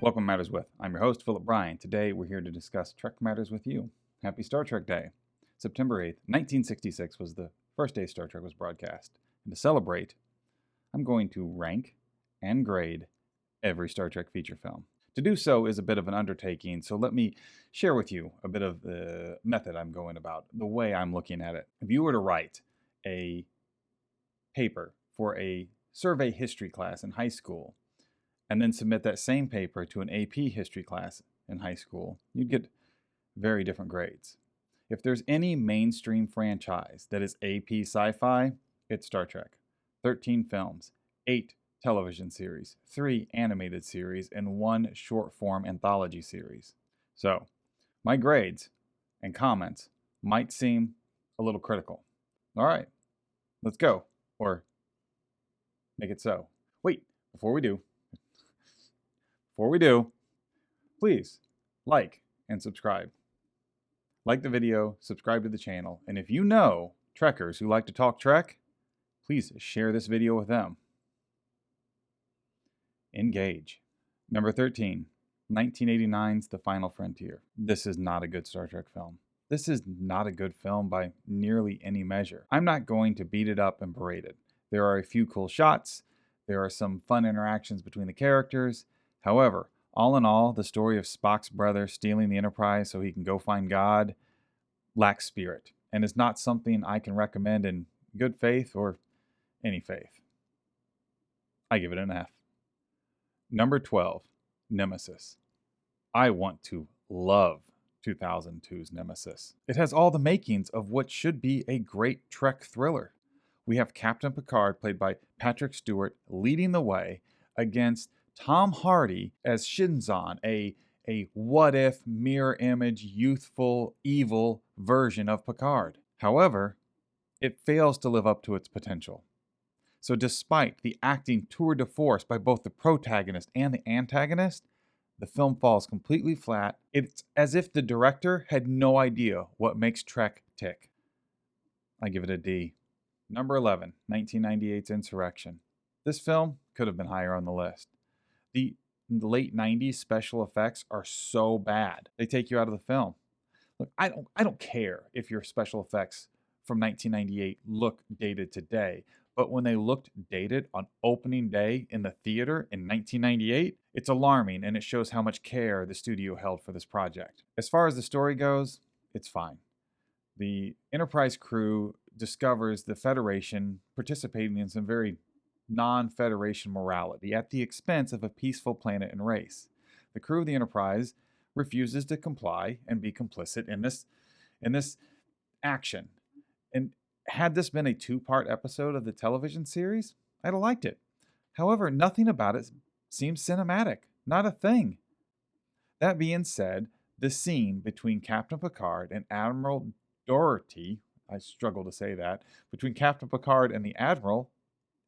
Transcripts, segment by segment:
Welcome to Matters With. I'm your host, PhillipBrian. Today we're here to discuss Trek Matters with you. Happy Star Trek Day. September 8th, 1966 was the first day Star Trek was broadcast. And to celebrate, I'm going to rank and grade every Star Trek feature film. To do so is a bit of an undertaking, so let me share with you a bit of the method I'm going about, the way I'm looking at it. If you were to write a paper for a survey history class in high school, and then submit that same paper to an AP history class in high school, you'd get very different grades. If there's any mainstream franchise that is AP sci-fi, it's Star Trek. 13 films, 8 television series, 3 animated series, and 1 short-form anthology series. So, my grades and comments might seem a little critical. All right, let's go, or make it so. Wait, before we do, please like and subscribe. Like the video, subscribe to the channel, and if you know Trekkers who like to talk Trek, please share this video with them. Engage. Number 13, 1989's The Final Frontier. This is not a good Star Trek film. This is not a good film by nearly any measure. I'm not going to beat it up and berate it. There are a few cool shots. There are some fun interactions between the characters. However, all in all, the story of Spock's brother stealing the Enterprise so he can go find God lacks spirit and is not something I can recommend in good faith or any faith. I give it an F. Number 12, Nemesis. I want to love 2002's Nemesis. It has all the makings of what should be a great Trek thriller. We have Captain Picard, played by Patrick Stewart, leading the way against Tom Hardy as Shinzon, a what-if, mirror image, youthful, evil version of Picard. However, it fails to live up to its potential. So despite the acting tour de force by both the protagonist and the antagonist, the film falls completely flat. It's as if the director had no idea what makes Trek tick. I give it a D. Number 11, 1998's Insurrection. This film could have been higher on the list. The late 90s special effects are so bad, they take you out of the film. Look, I don't care if your special effects from 1998 look dated today, but when they looked dated on opening day in the theater in 1998, it's alarming, and it shows how much care the studio held for this project. As far as the story goes, it's fine. The Enterprise crew discovers the Federation participating in some very non-Federation morality at the expense of a peaceful planet and race. The crew of the Enterprise refuses to comply and be complicit in this action. And had this been a 2-part episode of the television series, I'd have liked it. However, nothing about it seems cinematic. Not a thing. That being said, the scene between Captain Picard and Admiral Doherty, I struggle to say that, between Captain Picard and the Admiral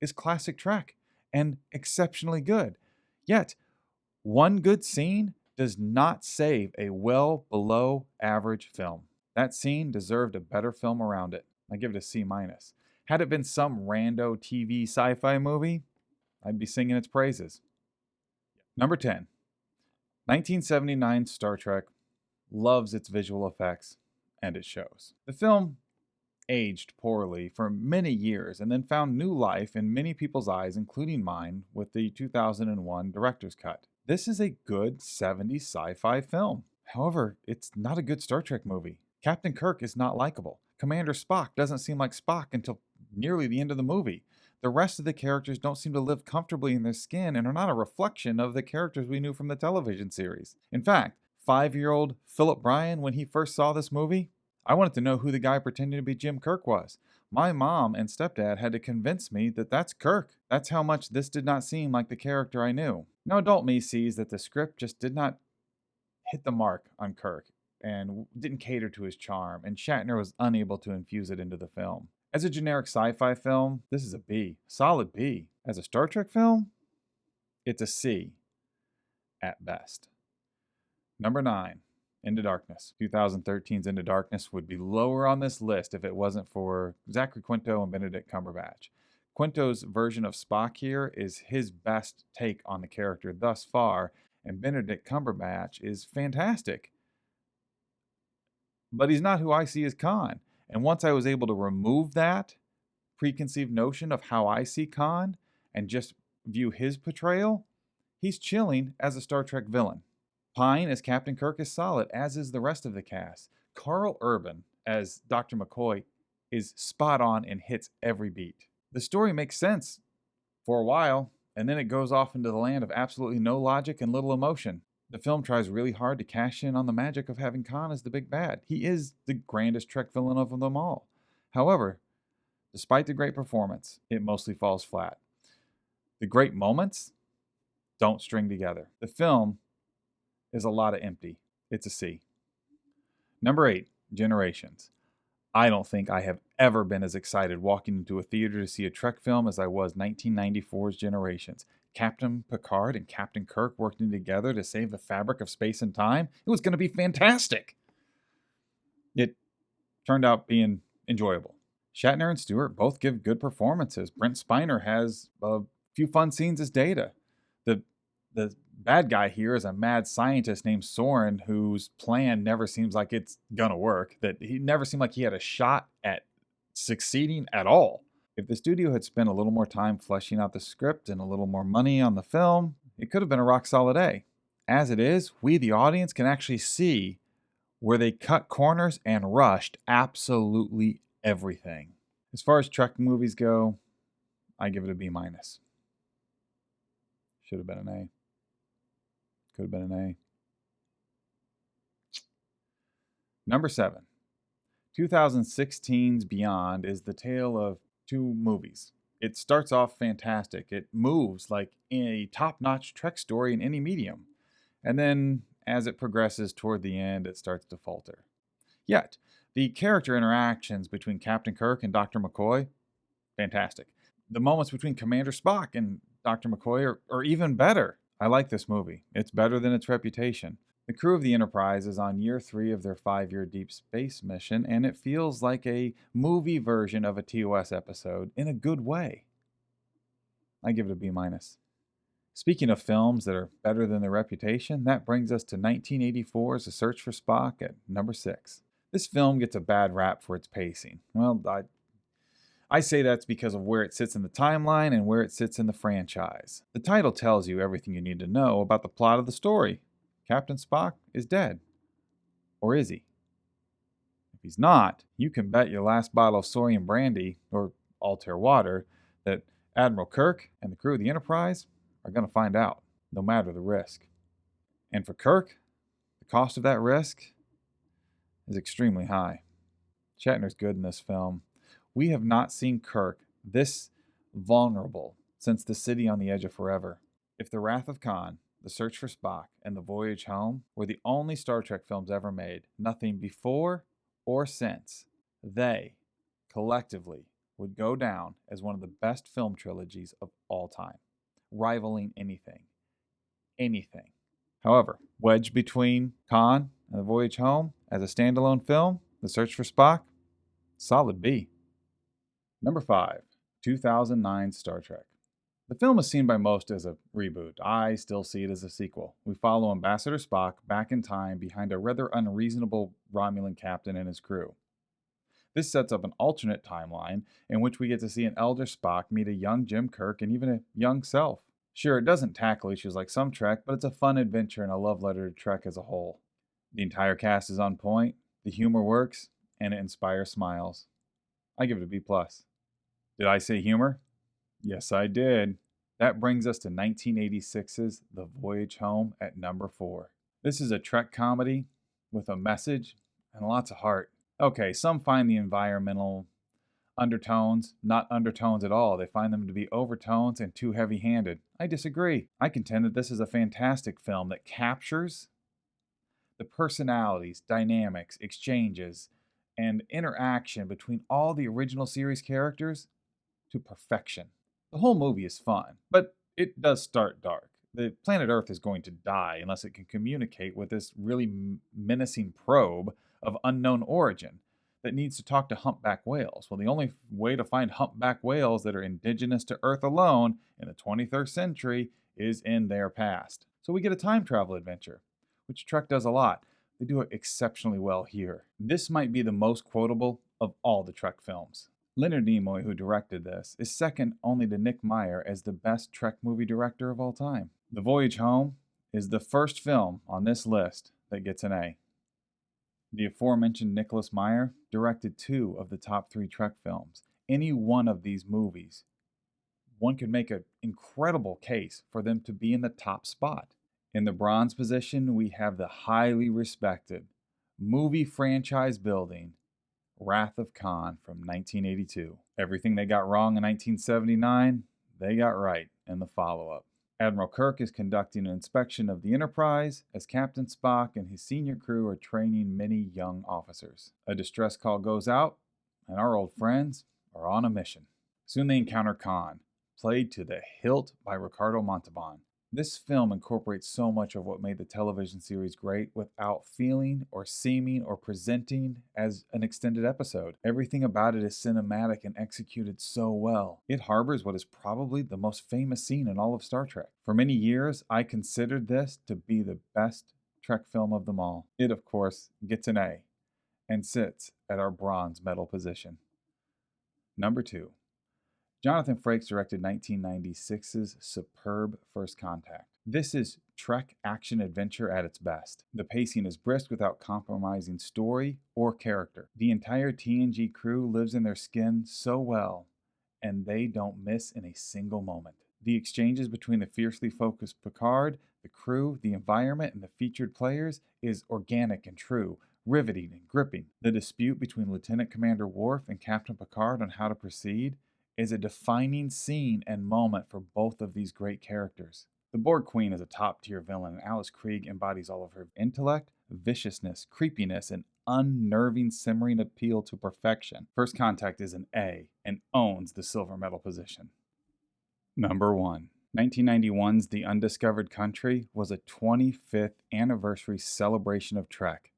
is classic Trek and exceptionally good. Yet, one good scene does not save a well below average film. That scene deserved a better film around it. I give it a C-. Had it been some rando TV sci-fi movie, I'd be singing its praises. Number 10, 1979 Star Trek loves its visual effects, and it shows. The film aged poorly for many years and then found new life in many people's eyes, including mine, with the 2001 director's cut. This is a good 70s sci-fi film. However, it's not a good Star Trek movie. Captain Kirk is not likable. Commander Spock doesn't seem like Spock until nearly the end of the movie. The rest of the characters don't seem to live comfortably in their skin and are not a reflection of the characters we knew from the television series. In fact, 5-year-old PhillipBrian, when he first saw this movie, I wanted to know who the guy pretending to be Jim Kirk was. My mom and stepdad had to convince me that that's Kirk. That's how much this did not seem like the character I knew. Now adult me sees that the script just did not hit the mark on Kirk and didn't cater to his charm, and Shatner was unable to infuse it into the film. As a generic sci-fi film, this is a B. Solid B. As a Star Trek film, it's a C at best. Number 9, Into Darkness. 2013's Into Darkness would be lower on this list if it wasn't for Zachary Quinto and Benedict Cumberbatch. Quinto's version of Spock here is his best take on the character thus far, and Benedict Cumberbatch is fantastic. But he's not who I see as Khan. And once I was able to remove that preconceived notion of how I see Khan and just view his portrayal, he's chilling as a Star Trek villain. Pine as Captain Kirk is solid, as is the rest of the cast. Carl Urban as Dr. McCoy is spot on and hits every beat. The story makes sense for a while, and then it goes off into the land of absolutely no logic and little emotion. The film tries really hard to cash in on the magic of having Khan as the big bad. He is the grandest Trek villain of them all. However, despite the great performance, it mostly falls flat. The great moments don't string together. The film is a lot of empty. It's a C. Number 8, Generations. I don't think I have ever been as excited walking into a theater to see a Trek film as I was 1994's Generations. Captain Picard and Captain Kirk working together to save the fabric of space and time. It was going to be fantastic. It turned out being enjoyable. Shatner and Stewart both give good performances. Brent Spiner has a few fun scenes as Data. The bad guy here is a mad scientist named Soren whose plan never seems like it's gonna work. That he never seemed like he had a shot at succeeding at all. If the studio had spent a little more time fleshing out the script and a little more money on the film, it could have been a rock solid A. As it is, we the audience can actually see where they cut corners and rushed absolutely everything. As far as Trek movies go, I give it a B-. Should have been an A. Could have been an A. Number 7. 2016's Beyond is the tale of two movies. It starts off fantastic. It moves like a top-notch Trek story in any medium. And then, as it progresses toward the end, it starts to falter. Yet, the character interactions between Captain Kirk and Dr. McCoy, fantastic. The moments between Commander Spock and Dr. McCoy are even better. I like this movie. It's better than its reputation. The crew of the Enterprise is on year 3 of their 5-year deep space mission, and it feels like a movie version of a TOS episode in a good way. I give it a B-. Speaking of films that are better than their reputation, that brings us to 1984's A Search for Spock at number 6. This film gets a bad rap for its pacing. Well, I say that's because of where it sits in the timeline and where it sits in the franchise. The title tells you everything you need to know about the plot of the story. Captain Spock is dead. Or is he? If he's not, you can bet your last bottle of Saurian brandy, or Altair water, that Admiral Kirk and the crew of the Enterprise are going to find out, no matter the risk. And for Kirk, the cost of that risk is extremely high. Shatner's good in this film. We have not seen Kirk this vulnerable since The City on the Edge of Forever. If The Wrath of Khan, The Search for Spock, and The Voyage Home were the only Star Trek films ever made, nothing before or since, they, collectively, would go down as one of the best film trilogies of all time, rivaling anything. Anything. However, wedged between Khan and The Voyage Home as a standalone film, The Search for Spock, solid B. Number 5, 2009 Star Trek. The film is seen by most as a reboot. I still see it as a sequel. We follow Ambassador Spock back in time behind a rather unreasonable Romulan captain and his crew. This sets up an alternate timeline in which we get to see an elder Spock meet a young Jim Kirk and even a young self. Sure, it doesn't tackle issues like some Trek, but it's a fun adventure and a love letter to Trek as a whole. The entire cast is on point, the humor works, and it inspires smiles. I give it a B+. Did I say humor? Yes, I did. That brings us to 1986's The Voyage Home at number 4. This is a Trek comedy with a message and lots of heart. Okay, some find the environmental undertones not undertones at all. They find them to be overtones and too heavy-handed. I disagree. I contend that this is a fantastic film that captures the personalities, dynamics, exchanges, and interaction between all the original series characters to perfection. The whole movie is fun, but it does start dark. The planet Earth is going to die unless it can communicate with this really menacing probe of unknown origin that needs to talk to humpback whales. Well, the only way to find humpback whales that are indigenous to Earth alone in the 23rd century is in their past. So we get a time travel adventure, which Trek does a lot. They do it exceptionally well here. This might be the most quotable of all the Trek films. Leonard Nimoy, who directed this, is second only to Nick Meyer as the best Trek movie director of all time. The Voyage Home is the first film on this list that gets an A. The aforementioned Nicholas Meyer directed 2 of the top 3 Trek films. Any one of these movies, one could make an incredible case for them to be in the top spot. In the bronze position, we have the highly respected movie franchise building Wrath of Khan from 1982. Everything they got wrong in 1979, they got right in the follow-up. Admiral Kirk is conducting an inspection of the Enterprise as Captain Spock and his senior crew are training many young officers. A distress call goes out, and our old friends are on a mission. Soon they encounter Khan, played to the hilt by Ricardo Montalban. This film incorporates so much of what made the television series great without feeling or seeming or presenting as an extended episode. Everything about it is cinematic and executed so well. It harbors what is probably the most famous scene in all of Star Trek. For many years, I considered this to be the best Trek film of them all. It, of course, gets an A and sits at our bronze medal position. Number 2. Jonathan Frakes directed 1996's superb First Contact. This is Trek action-adventure at its best. The pacing is brisk without compromising story or character. The entire TNG crew lives in their skin so well, and they don't miss in a single moment. The exchanges between the fiercely focused Picard, the crew, the environment, and the featured players is organic and true, riveting and gripping. The dispute between Lieutenant Commander Worf and Captain Picard on how to proceed is a defining scene and moment for both of these great characters. The Borg Queen is a top-tier villain, and Alice Krieg embodies all of her intellect, viciousness, creepiness, and unnerving simmering appeal to perfection. First Contact is an A and owns the silver medal position. Number 1. 1991's The Undiscovered Country was a 25th anniversary celebration of Trek.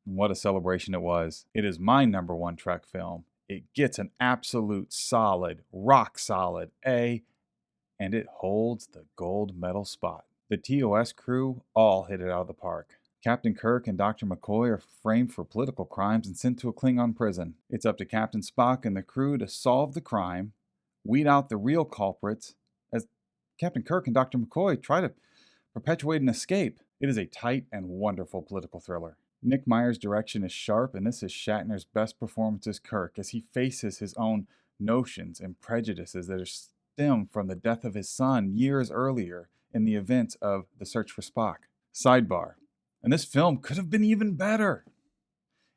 What a celebration it was. It is my number 1 Trek film. It gets an absolute solid, rock solid A, and it holds the gold medal spot. The TOS crew all hit it out of the park. Captain Kirk and Dr. McCoy are framed for political crimes and sent to a Klingon prison. It's up to Captain Spock and the crew to solve the crime, weed out the real culprits, as Captain Kirk and Dr. McCoy try to perpetuate an escape. It is a tight and wonderful political thriller. Nick Meyer's direction is sharp, and this is Shatner's best performance as Kirk as he faces his own notions and prejudices that stem from the death of his son years earlier in the events of The Search for Spock. Sidebar, and this film could have been even better.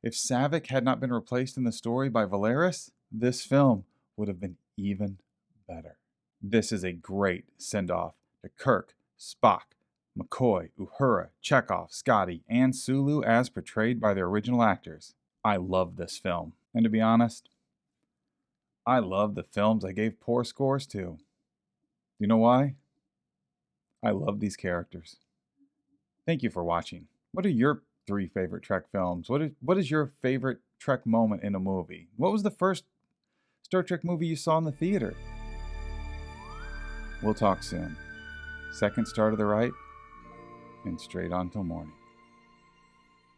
If Savick had not been replaced in the story by Valeris, this film would have been even better. This is a great send-off to Kirk, Spock, McCoy, Uhura, Chekhov, Scotty, and Sulu as portrayed by their original actors. I love this film. And to be honest, I love the films I gave poor scores to. You know why? I love these characters. Thank you for watching. What are your 3 favorite Trek films? What is your favorite Trek moment in a movie? What was the first Star Trek movie you saw in the theater? We'll talk soon. Second star to the right, and straight on till morning.